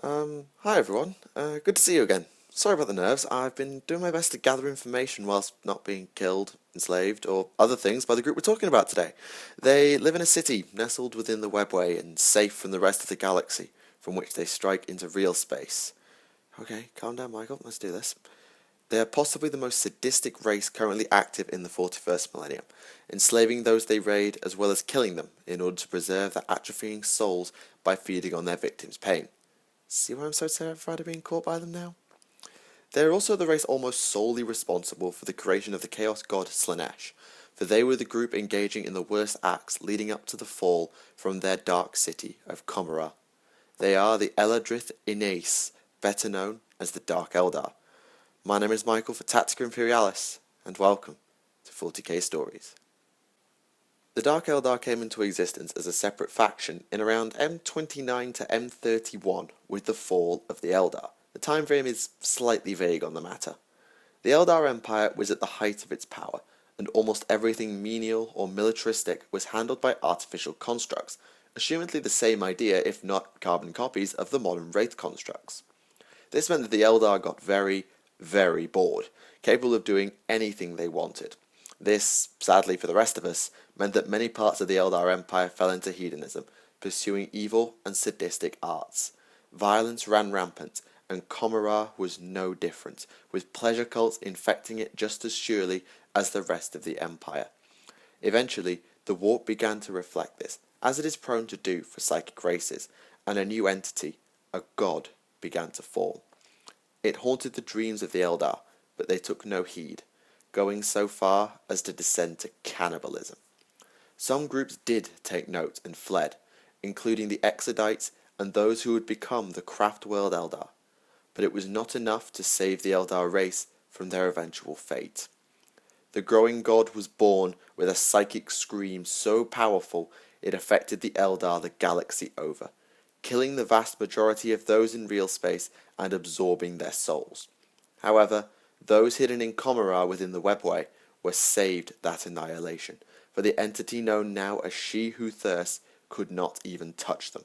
Hi everyone. Good to see you again. Sorry about the nerves. I've been doing my best to gather information whilst not being killed, enslaved, or other things by the group we're talking about today. They live in a city nestled within the webway and safe from the rest of the galaxy, from which they strike into real space. Okay, calm down, Michael. Let's do this. They are possibly the most sadistic race currently active in the 41st millennium, enslaving those they raid as well as killing them in order to preserve their atrophying souls by feeding on their victims' pain. See why I'm so terrified of being caught by them now? They are also the race almost solely responsible for the creation of the Chaos God Slanesh, for they were the group engaging in the worst acts leading up to the fall from their dark city of Commorragh. They are the Eladrith Inais, better known as the Dark Eldar. My name is Michael for Tactica Imperialis, and welcome to 40k Stories. The Dark Eldar came into existence as a separate faction in around M29 to M31 with the fall of the Eldar. The time frame is slightly vague on the matter. The Eldar Empire was at the height of its power, and almost everything menial or militaristic was handled by artificial constructs, assumedly the same idea if not carbon copies of the modern Wraith constructs. This meant that the Eldar got very, very bored, capable of doing anything they wanted. This, sadly for the rest of us, meant that many parts of the Eldar Empire fell into hedonism, pursuing evil and sadistic arts. Violence ran rampant, and Commorragh was no different, with pleasure cults infecting it just as surely as the rest of the Empire. Eventually, the warp began to reflect this, as it is prone to do for psychic races, and a new entity, a god, began to fall. It haunted the dreams of the Eldar, but they took no heed, going so far as to descend to cannibalism. Some groups did take note and fled, including the Exodites and those who would become the Craftworld Eldar, but it was not enough to save the Eldar race from their eventual fate. The growing god was born with a psychic scream so powerful it affected the Eldar the galaxy over, killing the vast majority of those in real space and absorbing their souls. However, those hidden in Commorragh within the webway were saved that annihilation, for the entity known now as She Who Thirsts could not even touch them.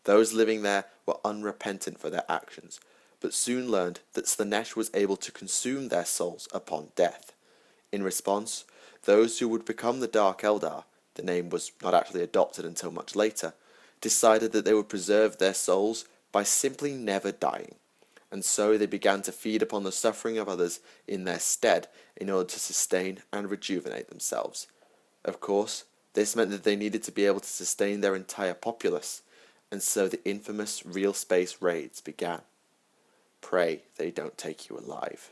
Those living there were unrepentant for their actions, but soon learned that Slanesh was able to consume their souls upon death. In response, those who would become the Dark Eldar, the name was not actually adopted until much later, decided that they would preserve their souls by simply never dying, and so they began to feed upon the suffering of others in their stead in order to sustain and rejuvenate themselves. Of course, this meant that they needed to be able to sustain their entire populace, and so the infamous real space raids began. Pray they don't take you alive.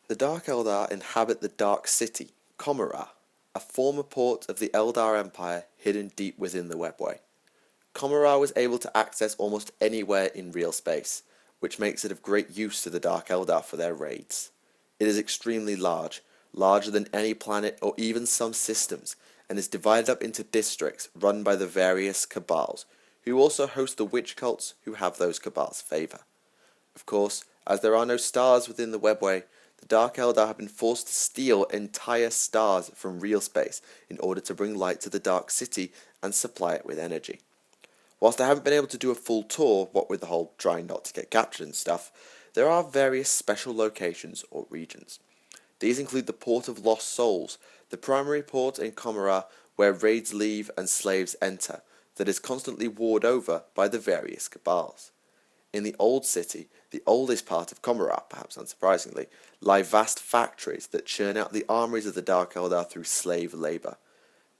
The Dark Eldar inhabit the Dark City, Commorragh, a former port of the Eldar Empire hidden deep within the webway. Commorragh was able to access almost anywhere in real space, which makes it of great use to the Dark Eldar for their raids. It is extremely large, larger than any planet or even some systems, and is divided up into districts run by the various Cabals, who also host the witch cults who have those Cabals' favour. Of course, as there are no stars within the webway, the Dark Eldar have been forced to steal entire stars from real space in order to bring light to the Dark City and supply it with energy. Whilst I haven't been able to do a full tour, what with the whole trying not to get captured and stuff, there are various special locations or regions. These include the Port of Lost Souls, the primary port in Commorragh where raids leave and slaves enter, that is constantly warred over by the various Cabals. In the Old City, the oldest part of Commorragh, perhaps unsurprisingly, lie vast factories that churn out the armories of the Dark Eldar through slave labour.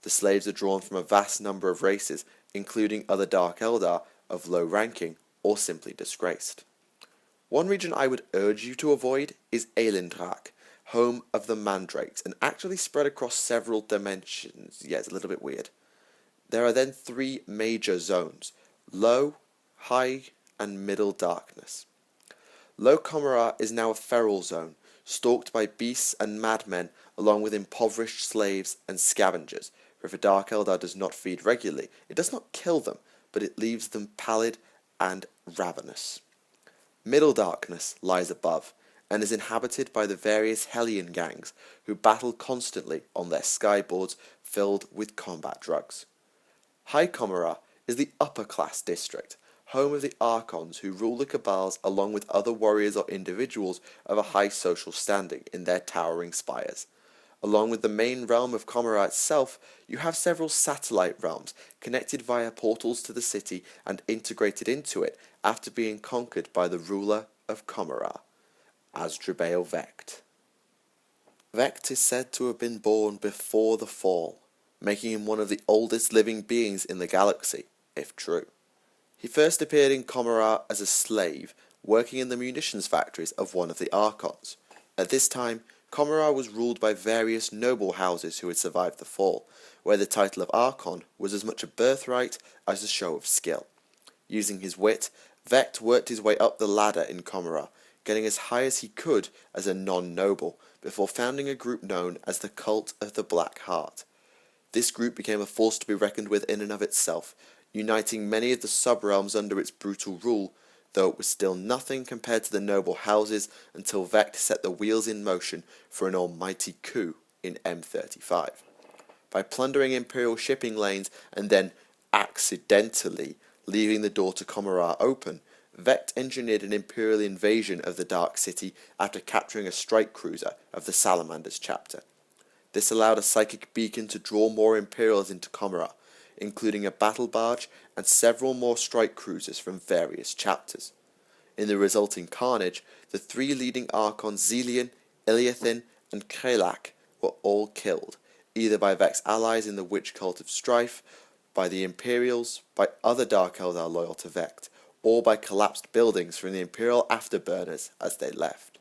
The slaves are drawn from a vast number of races, including other Dark Eldar of low ranking or simply disgraced. One region I would urge you to avoid is Eilindrak, home of the Mandrakes, and actually spread across several dimensions. Yeah, it's a little bit weird. There are then three major zones: low, high, and middle darkness. Low Commorragh is now a feral zone, stalked by beasts and madmen along with impoverished slaves and scavengers, for if a Dark Eldar does not feed regularly, it does not kill them, but it leaves them pallid and ravenous. Middle darkness lies above, and is inhabited by the various Hellion gangs, who battle constantly on their skyboards filled with combat drugs. High Commorragh is the upper class district, home of the Archons who rule the Cabals along with other warriors or individuals of a high social standing in their towering spires. Along with the main realm of Commorragh itself, you have several satellite realms connected via portals to the city and integrated into it after being conquered by the ruler of Commorragh, Asdrubael Vecht. Vecht is said to have been born before the Fall, making him one of the oldest living beings in the galaxy, if true. He first appeared in Commorragh as a slave, working in the munitions factories of one of the Archons. At this time, Commorragh was ruled by various noble houses who had survived the Fall, where the title of Archon was as much a birthright as a show of skill. Using his wit, Vecht worked his way up the ladder in Commorragh, getting as high as he could as a non-noble, before founding a group known as the Cult of the Black Heart. This group became a force to be reckoned with in and of itself, uniting many of the sub-realms under its brutal rule, though it was still nothing compared to the noble houses until Vecht set the wheels in motion for an almighty coup in M35. By plundering Imperial shipping lanes and then accidentally leaving the door to Commorragh open, Vecht engineered an Imperial invasion of the Dark City after capturing a strike cruiser of the Salamanders chapter. This allowed a psychic beacon to draw more Imperials into Commorragh, including a battle barge and several more strike cruisers from various chapters. In the resulting carnage, the three leading Archons Zelian, Iliathin, and Krelak were all killed, either by Vecht's allies in the witch cult of Strife, by the Imperials, by other Dark Eldar loyal to Vecht, or by collapsed buildings from the Imperial afterburners as they left.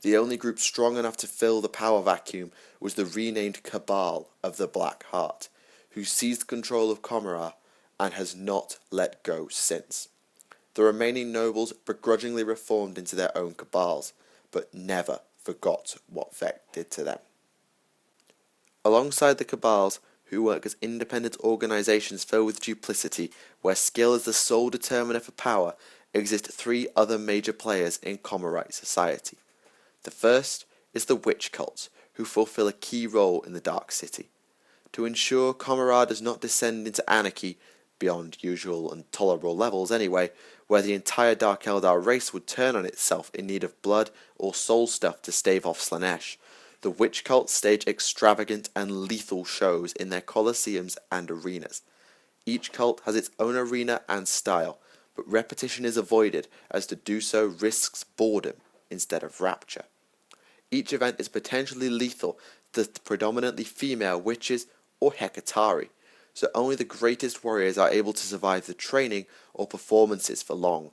The only group strong enough to fill the power vacuum was the renamed Cabal of the Black Heart, who seized control of Commorragh and has not let go since. The remaining nobles begrudgingly reformed into their own Cabals, but never forgot what Vecht did to them. Alongside the Cabals, who work as independent organisations filled with duplicity, where skill is the sole determiner for power, exist three other major players in Commorragh society. The first is the witch cults, who fulfill a key role in the Dark City. To ensure Commorragh does not descend into anarchy, beyond usual and tolerable levels anyway, where the entire Dark Eldar race would turn on itself in need of blood or soul stuff to stave off Slaanesh, the witch cults stage extravagant and lethal shows in their colosseums and arenas. Each cult has its own arena and style, but repetition is avoided as to do so risks boredom instead of rapture. Each event is potentially lethal to the predominantly female witches or Hecatari, so only the greatest warriors are able to survive the training or performances for long.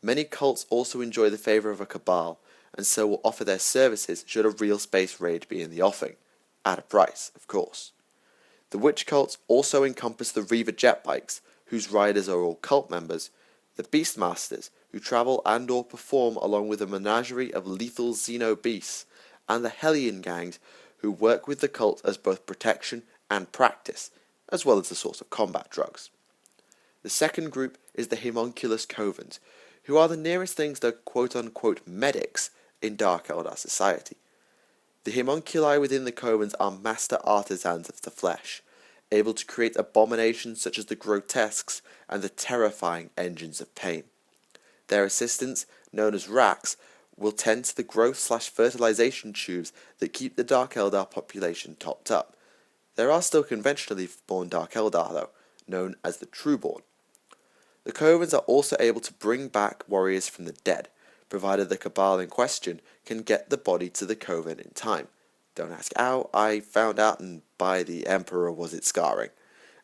Many cults also enjoy the favour of a Cabal, and so will offer their services should a real space raid be in the offing, at a price, of course. The witch cults also encompass the Reaver jetbikes, whose riders are all cult members, the Beastmasters, who travel and or perform along with a menagerie of lethal Xeno beasts, and the Hellion gangs, who work with the cult as both protection and practice, as well as the source of combat drugs. The second group is the Homunculus Covens, who are the nearest things to quote-unquote medics in Dark Eldar society. The homunculi within the Covens are master artisans of the flesh, able to create abominations such as the grotesques and the terrifying engines of pain. Their assistants, known as racks, will tend to the growth/fertilization tubes that keep the Dark Eldar population topped up. There are still conventionally born Dark Eldar, though, known as the Trueborn. The Covens are also able to bring back warriors from the dead, provided the Cabal in question can get the body to the Coven in time. Don't ask how, I found out, and by the Emperor was it scarring.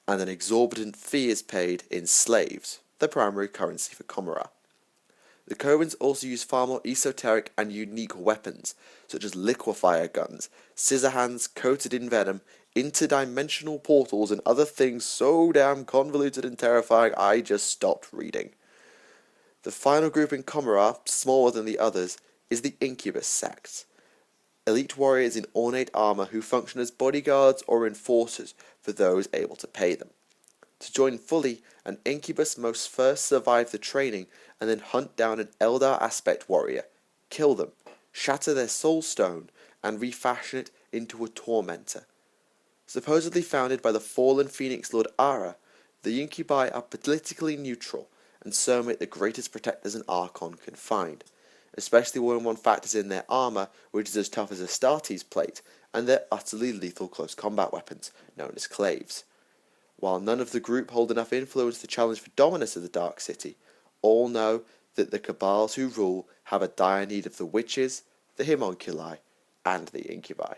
And an exorbitant fee is paid in slaves, the primary currency for Commorragh. The Covens also use far more esoteric and unique weapons, such as liquefier guns, scissor hands coated in venom, interdimensional portals, and other things so damn convoluted and terrifying I just stopped reading. The final group in Commorragh, smaller than the others, is the Incubus sect. Elite warriors in ornate armour who function as bodyguards or enforcers for those able to pay them. To join fully, an Incubus must first survive the training and then hunt down an Eldar aspect warrior, kill them, shatter their soul stone, and refashion it into a tormentor. Supposedly founded by the fallen Phoenix Lord Ara, the Incubi are politically neutral and so make the greatest protectors an Archon can find, especially when one factors in their armour, which is as tough as Astartes plate, and their utterly lethal close combat weapons, known as claves. While none of the group hold enough influence to challenge the dominance of the Dark City, all know that the Cabals who rule have a dire need of the witches, the Homunculi, and the Incubi.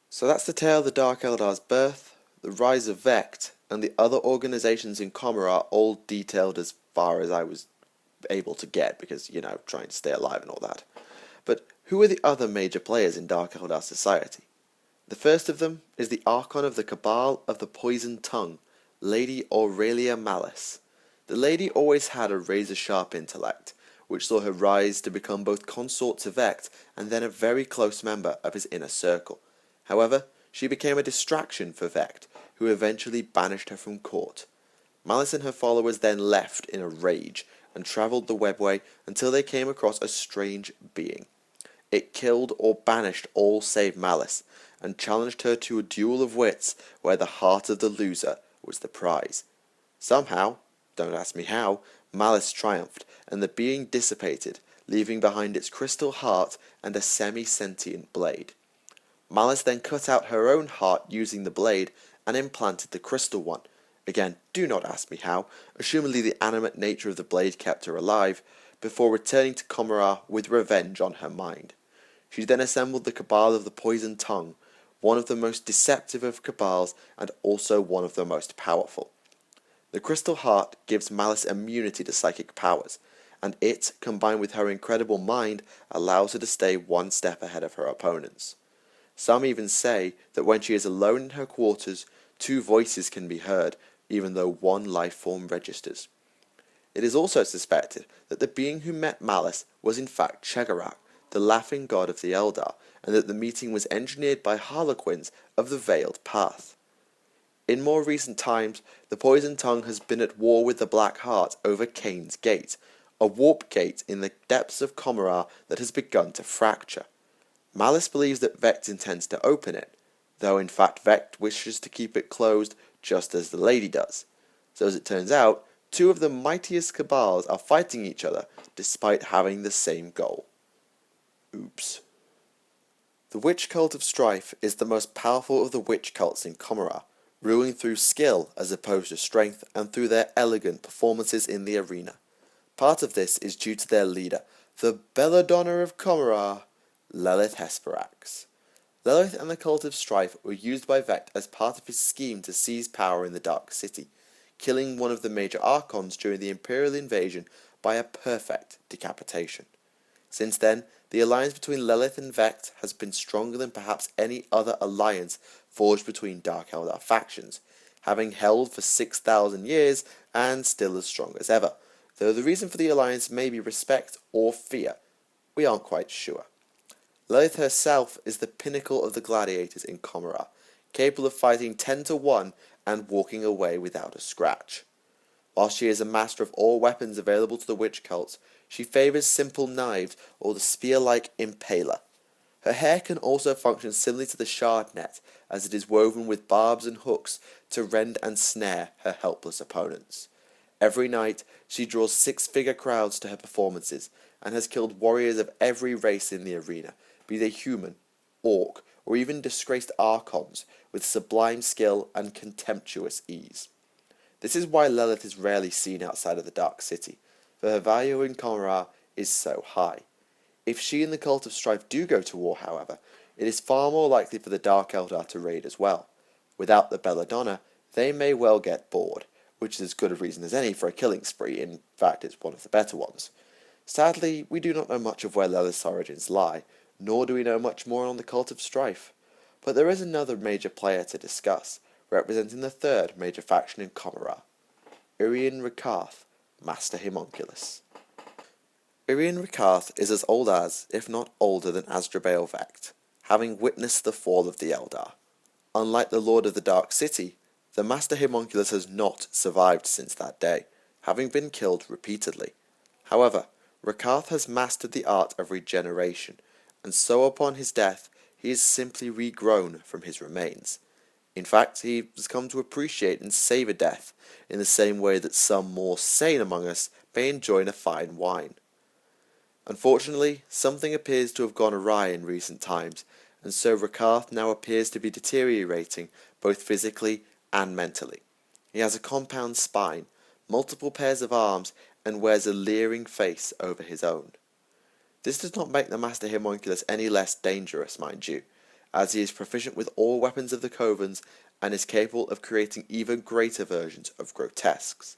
So that's the tale of the Dark Eldar's birth, the rise of Vect, and the other organisations in Commorragh, all detailed as far as I was able to get, because, trying to stay alive and all that. But who are the other major players in Dark Eldar society? The first of them is the Archon of the Cabal of the Poisoned Tongue, Lady Aurelia Malice. The lady always had a razor-sharp intellect, which saw her rise to become both consort to Vect and then a very close member of his inner circle. However, she became a distraction for Vect, who eventually banished her from court. Malice and her followers then left in a rage and travelled the webway until they came across a strange being. It killed or banished all save Malice, and challenged her to a duel of wits where the heart of the loser was the prize. Somehow, don't ask me how, Malice triumphed, and the being dissipated, leaving behind its crystal heart and a semi-sentient blade. Malice then cut out her own heart using the blade and implanted the crystal one. Again, do not ask me how, assumedly the animate nature of the blade kept her alive, before returning to Commorragh with revenge on her mind. She then assembled the Cabal of the Poisoned Tongue, one of the most deceptive of Cabals and also one of the most powerful. The crystal heart gives Malice immunity to psychic powers, and it, combined with her incredible mind, allows her to stay one step ahead of her opponents. Some even say that when she is alone in her quarters, two voices can be heard, even though one life form registers. It is also suspected that the being who met Malice was in fact Commorragh, the laughing god of the Eldar, and that the meeting was engineered by Harlequins of the Veiled Path. In more recent times, the Poisoned Tongue has been at war with the Black Heart over Cain's Gate, a warp gate in the depths of Commorragh that has begun to fracture. Malice believes that Vect intends to open it, though in fact Vect wishes to keep it closed just as the lady does. So as it turns out, two of the mightiest Cabals are fighting each other despite having the same goal. Oops. The witch cult of Strife is the most powerful of the witch cults in Commorragh, ruling through skill as opposed to strength and through their elegant performances in the arena. Part of this is due to their leader, the Belladonna of Commorragh, Lilith Hesperax. Lilith and the Cult of Strife were used by Vect as part of his scheme to seize power in the Dark City, killing one of the major Archons during the Imperial invasion by a perfect decapitation. Since then, the alliance between Lilith and Vect has been stronger than perhaps any other alliance forged between Dark Eldar factions, having held for 6,000 years and still as strong as ever, though the reason for the alliance may be respect or fear. We aren't quite sure. Lilith herself is the pinnacle of the gladiators in Commorragh, capable of fighting 10 to 1 and walking away without a scratch. While she is a master of all weapons available to the witch cults, she favours simple knives or the spear-like impaler. Her hair can also function similarly to the shard net, as it is woven with barbs and hooks to rend and snare her helpless opponents. Every night, she draws six-figure crowds to her performances, and has killed warriors of every race in the arena, be they human, orc, or even disgraced Archons, with sublime skill and contemptuous ease. This is why Lilith is rarely seen outside of the Dark City, for her value in Commorragh is so high. If she and the Cult of Strife do go to war, however, it is far more likely for the Dark Eldar to raid as well. Without the Belladonna, they may well get bored, which is as good a reason as any for a killing spree. In fact, it's one of the better ones. Sadly, we do not know much of where Lilith's origins lie, nor do we know much more on the Cult of Strife. But there is another major player to discuss, representing the third major faction in Commorragh, Irian Rakath, Master Homunculus. Irian Rakath is as old as, if not older than Asdrabael Vect, having witnessed the fall of the Eldar. Unlike the Lord of the Dark City, the Master Homunculus has not survived since that day, having been killed repeatedly. However, Rakath has mastered the art of regeneration, and so upon his death he is simply regrown from his remains. In fact, he has come to appreciate and savour death in the same way that some more sane among us may enjoy a fine wine. Unfortunately, something appears to have gone awry in recent times, and so Rakarth now appears to be deteriorating both physically and mentally. He has a compound spine, multiple pairs of arms, and wears a leering face over his own. This does not make the Master Homunculus any less dangerous, mind you, as he is proficient with all weapons of the Covens and is capable of creating even greater versions of grotesques.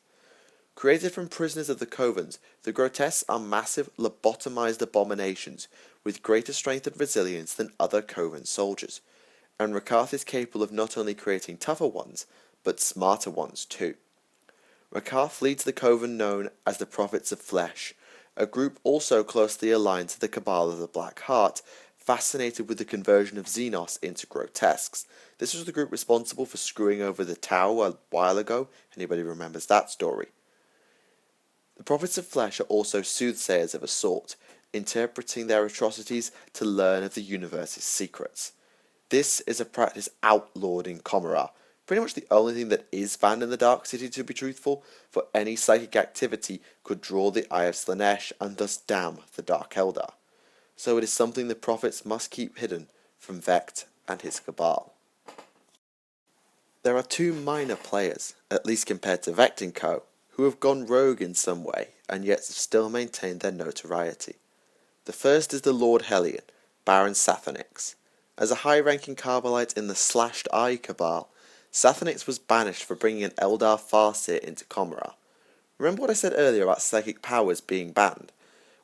Created from prisoners of the Covens, the grotesques are massive lobotomized abominations with greater strength and resilience than other Coven soldiers, and Rakarth is capable of not only creating tougher ones, but smarter ones too. Rakarth leads the Coven known as the Prophets of Flesh, a group also closely aligned to the Cabal of the Black Heart, fascinated with the conversion of Xenos into grotesques. This was the group responsible for screwing over the Tau a while ago. Anybody remembers that story? The Prophets of Flesh are also soothsayers of a sort, interpreting their atrocities to learn of the universe's secrets. This is a practice outlawed in Commorragh, pretty much the only thing that is banned in the Dark City, to be truthful, for any psychic activity could draw the eye of Slaanesh and thus damn the Dark Eldar. So it is something the Prophets must keep hidden from Vect and his Cabal. There are two minor players, at least compared to Vect & Co., who have gone rogue in some way, and yet have still maintained their notoriety. The first is the Lord Hellion, Baron Sathanix. As a high-ranking Cabalite in the Slashed Eye Cabal, Sathanix was banished for bringing an Eldar Farseer into Commorragh. Remember what I said earlier about psychic powers being banned?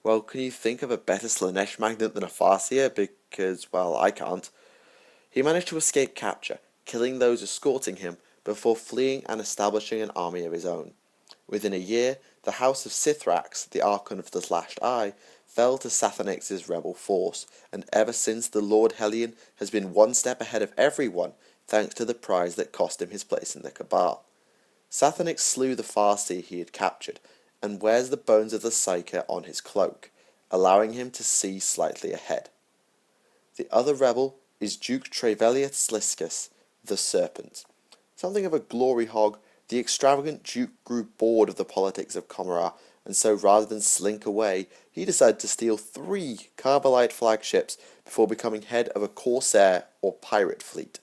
Well, can you think of a better Slaanesh magnet than a Farseer? Because, well, I can't. He managed to escape capture, killing those escorting him before fleeing and establishing an army of his own. Within a year, the House of Sithrax, the Archon of the Slashed Eye, fell to Sathanix's rebel force, and ever since the Lord Hellion has been one step ahead of everyone, thanks to the prize that cost him his place in the Cabal. Sathanix slew the Farseer he had captured, and wears the bones of the Psyker on his cloak, allowing him to see slightly ahead. The other rebel is Duke Trevelyan Sliskus, the Serpent. Something of a glory hog, the extravagant Duke grew bored of the politics of Commorragh, and so rather than slink away, he decided to steal 3 Cabalite flagships before becoming head of a corsair or pirate fleet.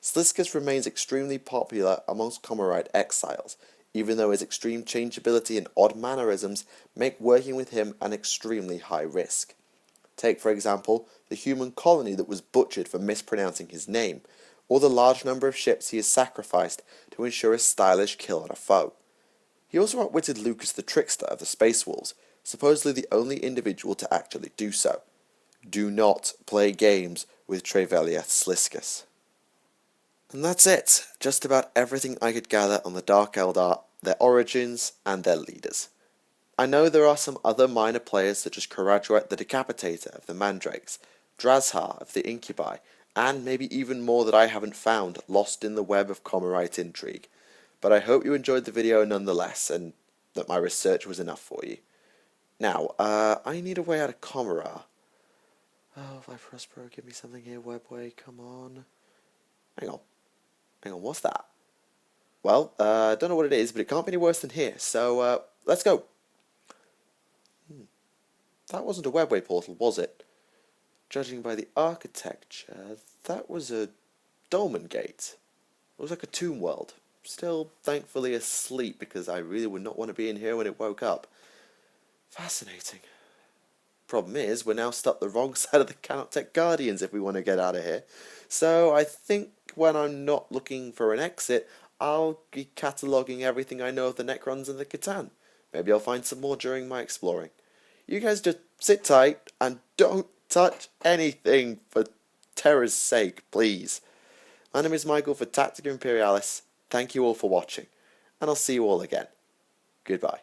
Sliskus remains extremely popular amongst Commorragh exiles, even though his extreme changeability and odd mannerisms make working with him an extremely high risk. Take, for example, the human colony that was butchered for mispronouncing his name, or the large number of ships he has sacrificed to ensure a stylish kill on a foe. He also outwitted Lucas the Trickster of the Space Wolves, supposedly the only individual to actually do so. Do not play games with Trevelyan Sliskus. And that's it, just about everything I could gather on the Dark Eldar, their origins, and their leaders. I know there are some other minor players such as Commorragh the Decapitator of the Mandrakes, Drazhar of the Incubi, and maybe even more that I haven't found lost in the web of Commorragh intrigue. But I hope you enjoyed the video nonetheless, and that my research was enough for you. Now, I need a way out of Commorragh. Oh, Life Prospero, give me something here, Webway, come on. Hang on, what's that? Well, I don't know what it is, but it can't be any worse than here, so, let's go. That wasn't a Webway portal, was it? Judging by the architecture, that was a dolmen gate. It was like a tomb world. Still, thankfully, asleep, because I really would not want to be in here when it woke up. Fascinating. Problem is, we're now stuck the wrong side of the Canoptech Guardians if we want to get out of here. So I think when I'm not looking for an exit, I'll be cataloguing everything I know of the Necrons and the Catan. Maybe I'll find some more during my exploring. You guys just sit tight and don't touch anything for terror's sake, please. My name is Michael for Tactica Imperialis. Thank you all for watching, and I'll see you all again. Goodbye.